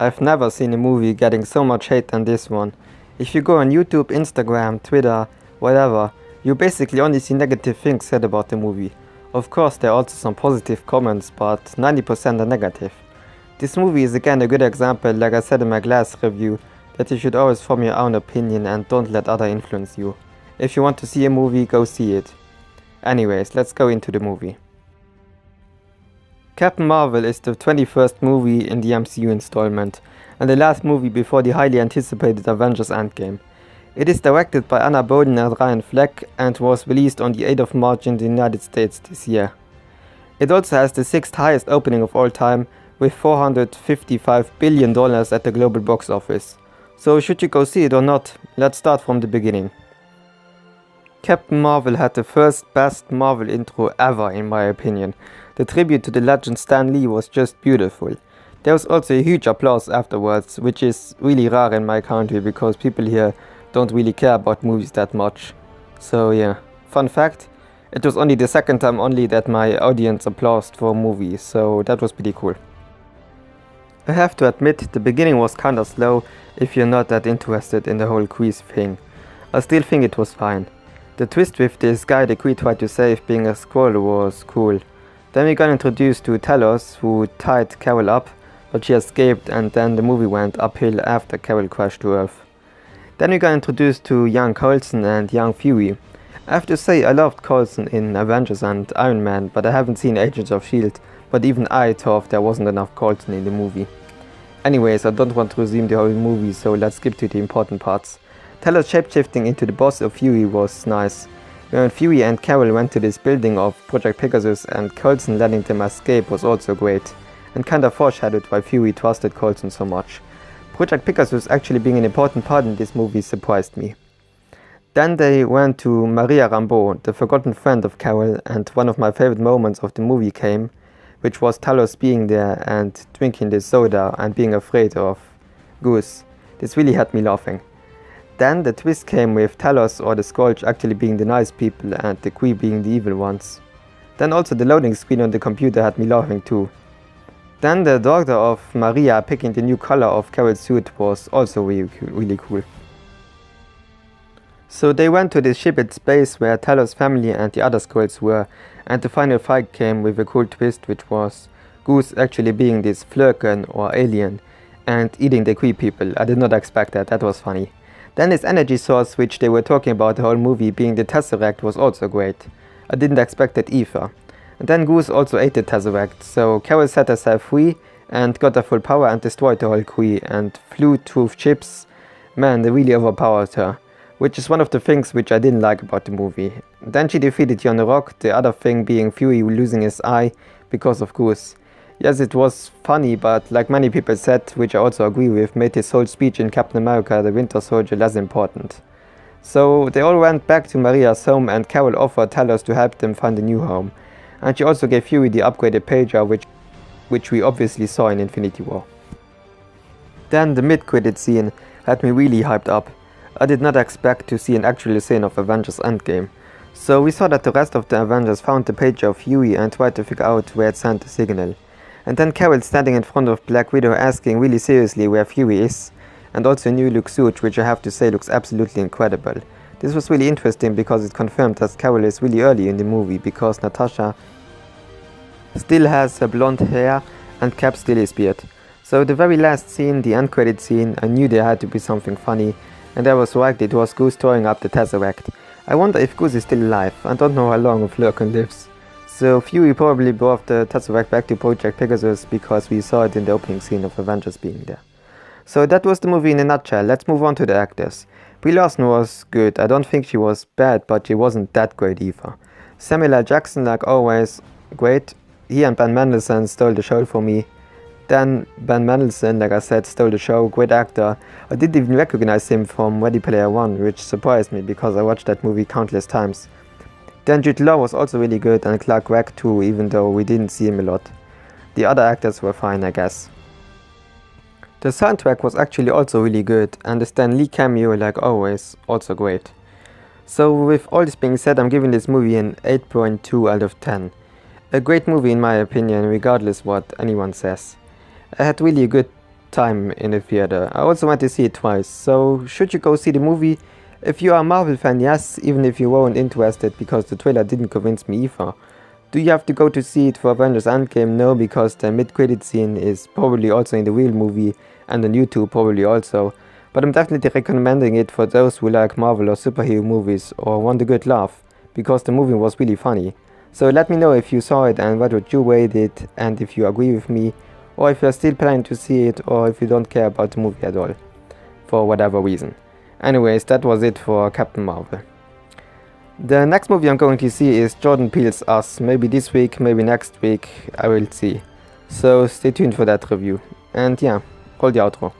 I've never seen a movie getting so much hate than this one. If you go on YouTube, Instagram, Twitter, whatever, you basically only see negative things said about the movie. Of course, there are also some positive comments, but 90% are negative. This movie is again a good example, like I said in my last review, that you should always form your own opinion and don't let other influence you. If you want to see a movie, go see it. Anyways, let's go into the movie. Captain Marvel is the 21st movie in the MCU installment, and the last movie before the highly anticipated Avengers Endgame. It is directed by Anna Boden and Ryan Fleck and was released on the 8th of March in the United States this year. It also has the 6th highest opening of all time, with $455 billion at the global box office. So should you go see it or not? Let's start from the beginning. Captain Marvel had the first best Marvel intro ever in my opinion. The tribute to the legend Stan Lee was just beautiful. There was also a huge applause afterwards, which is really rare in my country because people here don't really care about movies that much. So yeah, fun fact, it was only the second time only that my audience applauded for a movie, so that was pretty cool. I have to admit, the beginning was kinda slow if you're not that interested in the whole quiz thing. I still think it was fine. The twist with this guy the Kree tried to save being a Skrull was cool. Then we got introduced to Talos, who tied Carol up, but she escaped, and then the movie went uphill after Carol crashed to Earth. Then we got introduced to young Coulson and young Fury. I have to say I loved Coulson in Avengers and Iron Man, but I haven't seen Agents of S.H.I.E.L.D., but even I thought there wasn't enough Coulson in the movie. Anyways, I don't want to resume the whole movie, so let's skip to the important parts. Talos shapeshifting into the boss of Fury was nice. When Fury and Carol went to this building of Project Pegasus and Coulson letting them escape was also great, and kinda foreshadowed why Fury trusted Coulson so much. Project Pegasus actually being an important part in this movie surprised me. Then they went to Maria Rambeau, the forgotten friend of Carol, and one of my favorite moments of the movie came, which was Talos being there and drinking the soda and being afraid of Goose. This really had me laughing. Then the twist came with Talos or the Skrulls actually being the nice people and the Kree being the evil ones. Then also the loading screen on the computer had me laughing too. Then the daughter of Maria picking the new color of Carol's suit was also really cool. So they went to this ship in space where Talos' family and the other Skrulls were, and the final fight came with a cool twist, which was Goose actually being this Flerken or alien and eating the Kree people. I did not expect that, that was funny. Then his energy source, which they were talking about the whole movie, being the Tesseract, was also great. I didn't expect that either. And then Goose also ate the Tesseract, so Carol set herself free and got her full power and destroyed the whole Kree and flew through ships. Man, they really overpowered her, which is one of the things which I didn't like about the movie. Then she defeated Jon Rock, the other thing being Fury losing his eye because of Goose. Yes, it was funny, but like many people said, which I also agree with, made his whole speech in Captain America the Winter Soldier less important. So they all went back to Maria's home and Carol offered Talos to help them find a new home. And she also gave Fury the upgraded pager, which we obviously saw in Infinity War. Then the mid-credit scene had me really hyped up. I did not expect to see an actual scene of Avengers Endgame. So we saw that the rest of the Avengers found the pager of Fury and tried to figure out where it sent the signal. And then Carol standing in front of Black Widow asking really seriously where Fury is, and also a new look suit, which I have to say looks absolutely incredible. This was really interesting because it confirmed that Carol is really early in the movie, because Natasha still has her blonde hair and Cap still his beard. So the very last scene, the end credit scene, I knew there had to be something funny, and I was right, it was Goose throwing up the Tesseract. I wonder if Goose is still alive. I don't know how long Flerken lives. So Fury probably brought the Tesseract back to Project Pegasus because we saw it in the opening scene of Avengers being there. So that was the movie in a nutshell. Let's move on to the actors. Brie Larson was good. I don't think she was bad, but she wasn't that great either. Samuel L. Jackson, like always, great. He and Ben Mendelsohn stole the show for me. Then Ben Mendelsohn, like I said, stole the show, great actor. I didn't even recognize him from Ready Player One, which surprised me because I watched that movie countless times. Then Jude Law was also really good, and Clark Gregg too, even though we didn't see him a lot. The other actors were fine, I guess. The soundtrack was actually also really good, and the Stan Lee cameo, like always, also great. So with all this being said, I'm giving this movie an 8.2 out of 10. A great movie in my opinion, regardless what anyone says. I had really a good time in the theater. I also went to see it twice, so should you go see the movie? If you are a Marvel fan, yes, even if you weren't interested because the trailer didn't convince me either. Do you have to go to see it for Avengers Endgame? No, because the mid-credit scene is probably also in the real movie and on YouTube probably also. But I'm definitely recommending it for those who like Marvel or superhero movies or want a good laugh, because the movie was really funny. So let me know if you saw it and what would you rate it, and if you agree with me, or if you're still planning to see it, or if you don't care about the movie at all, for whatever reason. Anyways, that was it for Captain Marvel. The next movie I'm going to see is Jordan Peele's Us. Maybe this week, maybe next week, I will see. So stay tuned for that review. And yeah, roll the outro.